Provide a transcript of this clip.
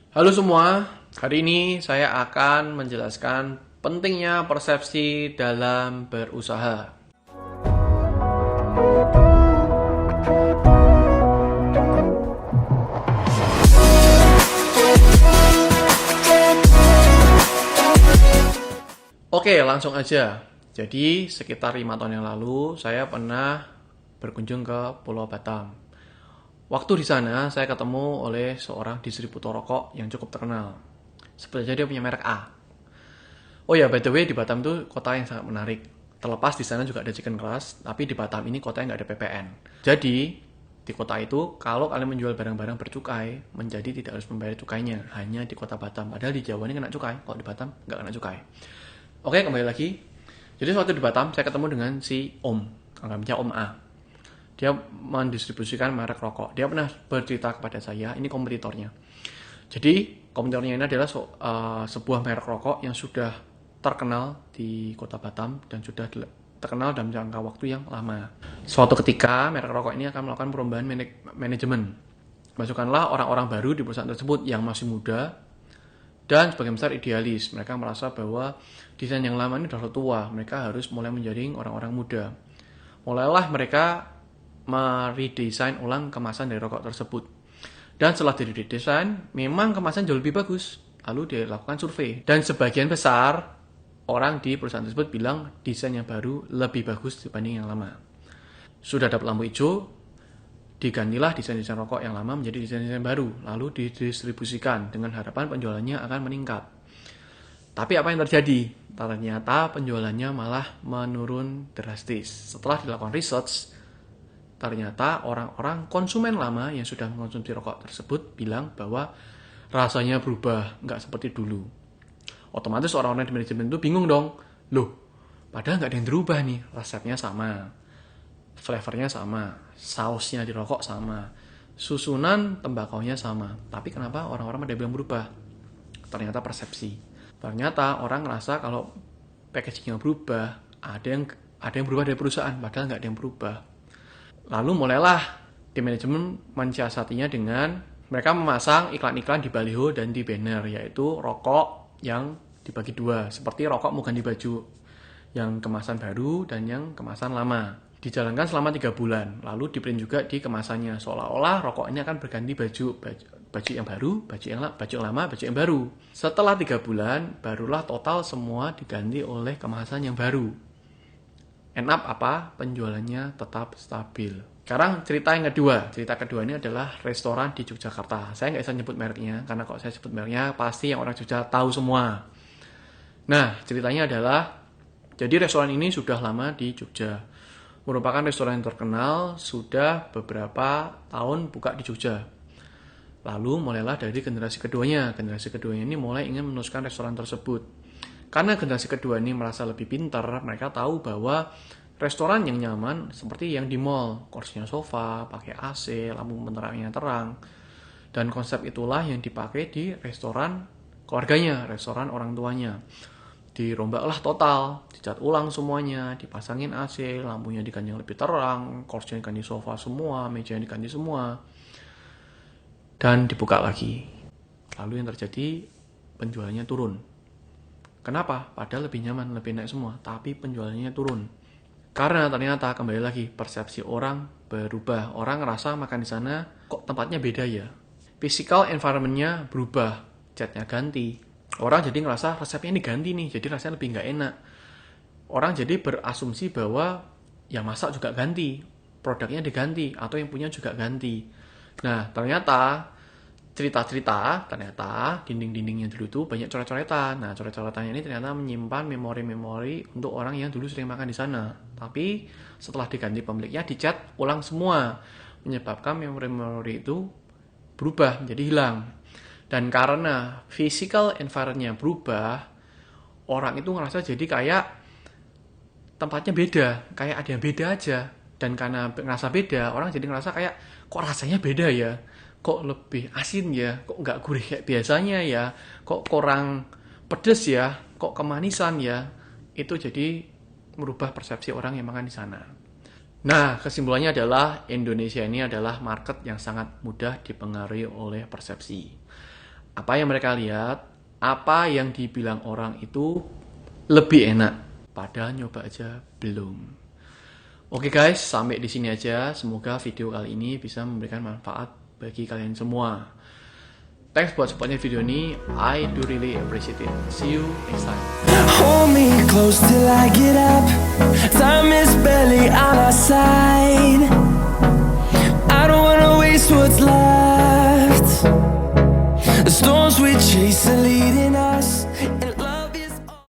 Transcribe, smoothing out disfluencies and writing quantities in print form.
Halo semua, hari ini saya akan menjelaskan pentingnya persepsi dalam berusaha. Oke, langsung aja. Jadi, sekitar 5 tahun yang lalu, saya pernah berkunjung ke Pulau Batam. Waktu di sana, saya ketemu oleh seorang distributor rokok yang cukup terkenal. Sebut saja dia punya merek A. Oh ya, by the way, di Batam tuh kota yang sangat menarik. Terlepas di sana juga ada chicken class, tapi di Batam ini kotanya nggak ada PPN. Jadi, di kota itu, kalau kalian menjual barang-barang bercukai, menjadi tidak harus membayar cukainya, hanya di kota Batam. Padahal di Jawa ini kena cukai, kalau di Batam nggak kena cukai. Oke, kembali lagi. Jadi waktu di Batam, saya ketemu dengan si Om, anggapnya Om A. Dia mendistribusikan merek rokok. Dia pernah bercerita kepada saya, ini kompetitornya. Jadi, kompetitornya ini adalah sebuah merek rokok yang sudah terkenal di kota Batam dan sudah terkenal dalam jangka waktu yang lama. Suatu ketika, merek rokok ini akan melakukan perubahan manajemen. Masukkanlah orang-orang baru di perusahaan tersebut yang masih muda dan sebagian besar idealis. Mereka merasa bahwa desain yang lama ini sudah tua. Mereka harus mulai menjaring orang-orang muda. Mulailah mereka meredesain ulang kemasan dari rokok tersebut. Dan setelah diredesain, memang kemasan jauh lebih bagus. Lalu dilakukan survei. Dan sebagian besar orang di perusahaan tersebut bilang desain yang baru lebih bagus dibanding yang lama. Sudah dapat lampu hijau, digantilah desain-desain rokok yang lama menjadi desain-desain baru. Lalu didistribusikan dengan harapan penjualannya akan meningkat. Tapi apa yang terjadi? Ternyata penjualannya malah menurun drastis. Setelah dilakukan research, ternyata orang-orang konsumen lama yang sudah mengonsumsi rokok tersebut bilang bahwa rasanya berubah, nggak seperti dulu. Otomatis orang-orang di manajemen itu bingung dong. Loh, padahal nggak ada yang berubah nih. Resepnya sama, flavornya sama, sausnya di rokok sama, susunan tembakaunya sama. Tapi kenapa orang-orang pada bilang berubah? Ternyata persepsi. Ternyata orang ngerasa kalau packagingnya berubah, ada yang berubah dari perusahaan, padahal nggak ada yang berubah. Lalu mulailah di manajemen mensiasatinya dengan mereka memasang iklan-iklan di baliho dan di banner, yaitu rokok yang dibagi dua, seperti rokok mau ganti baju, yang kemasan baru dan yang kemasan lama. Dijalankan selama 3 bulan, lalu diprint juga di kemasannya, seolah-olah rokok ini akan berganti baju yang baru, baju yang lama, baju yang baru. Setelah 3 bulan, barulah total semua diganti oleh kemasan yang baru. End up apa? Penjualannya tetap stabil. Sekarang cerita yang kedua. Cerita kedua ini adalah restoran di Yogyakarta. Saya nggak bisa nyebut mereknya, karena kalau saya sebut mereknya, pasti yang orang Jogja tahu semua. Nah, ceritanya adalah, jadi restoran ini sudah lama di Jogja. Merupakan restoran yang terkenal, sudah beberapa tahun buka di Jogja. Lalu mulailah dari generasi keduanya. Generasi keduanya ini mulai ingin meneruskan restoran tersebut. Karena generasi kedua ini merasa lebih pintar, mereka tahu bahwa restoran yang nyaman seperti yang di mall, kursinya sofa, pakai AC, lampu penerangannya terang. Dan konsep itulah yang dipakai di restoran keluarganya, restoran orang tuanya. Dirombaklah total, dicat ulang semuanya, dipasangin AC, lampunya diganti lebih terang, kursinya diganti sofa semua, mejanya diganti semua. Dan dibuka lagi. Lalu yang terjadi, penjualannya turun. Kenapa? Padahal lebih nyaman, lebih naik semua, tapi penjualannya turun. Karena ternyata kembali lagi persepsi orang berubah. Orang ngerasa makan di sana kok tempatnya beda ya. Physical environment-nya berubah, catnya ganti. Orang jadi ngerasa resepnya ini ganti nih, jadi rasanya lebih nggak enak. Orang jadi berasumsi bahwa yang masak juga ganti, produknya diganti, atau yang punya juga ganti. Nah, ternyata cerita-cerita, ternyata dinding-dindingnya dulu tuh banyak coret-coretan. Nah, coret-coretannya ini ternyata menyimpan memori-memori untuk orang yang dulu sering makan di sana. Tapi setelah diganti pemiliknya, dicat ulang semua, menyebabkan memori-memori itu berubah menjadi hilang. Dan karena physical environment-nya berubah, orang itu ngerasa jadi kayak tempatnya beda, kayak ada yang beda aja. Dan karena ngerasa beda, orang jadi ngerasa kayak kok rasanya beda ya, kok lebih asin ya, kok nggak gurih kayak biasanya ya, kok kurang pedes ya, kok kemanisan ya. Itu jadi merubah persepsi orang yang makan di sana. Nah, kesimpulannya adalah Indonesia ini adalah market yang sangat mudah dipengaruhi oleh persepsi. apa yang mereka lihat, apa yang dibilang orang itu lebih enak. Padahal nyoba aja belum. Oke guys, sampai di sini aja. Semoga video kali ini bisa memberikan manfaat bagi kalian semua. Thanks buat supportnya video ini. I do really appreciate it. See you next time. Hold me close till I get up. Time is barely on our side.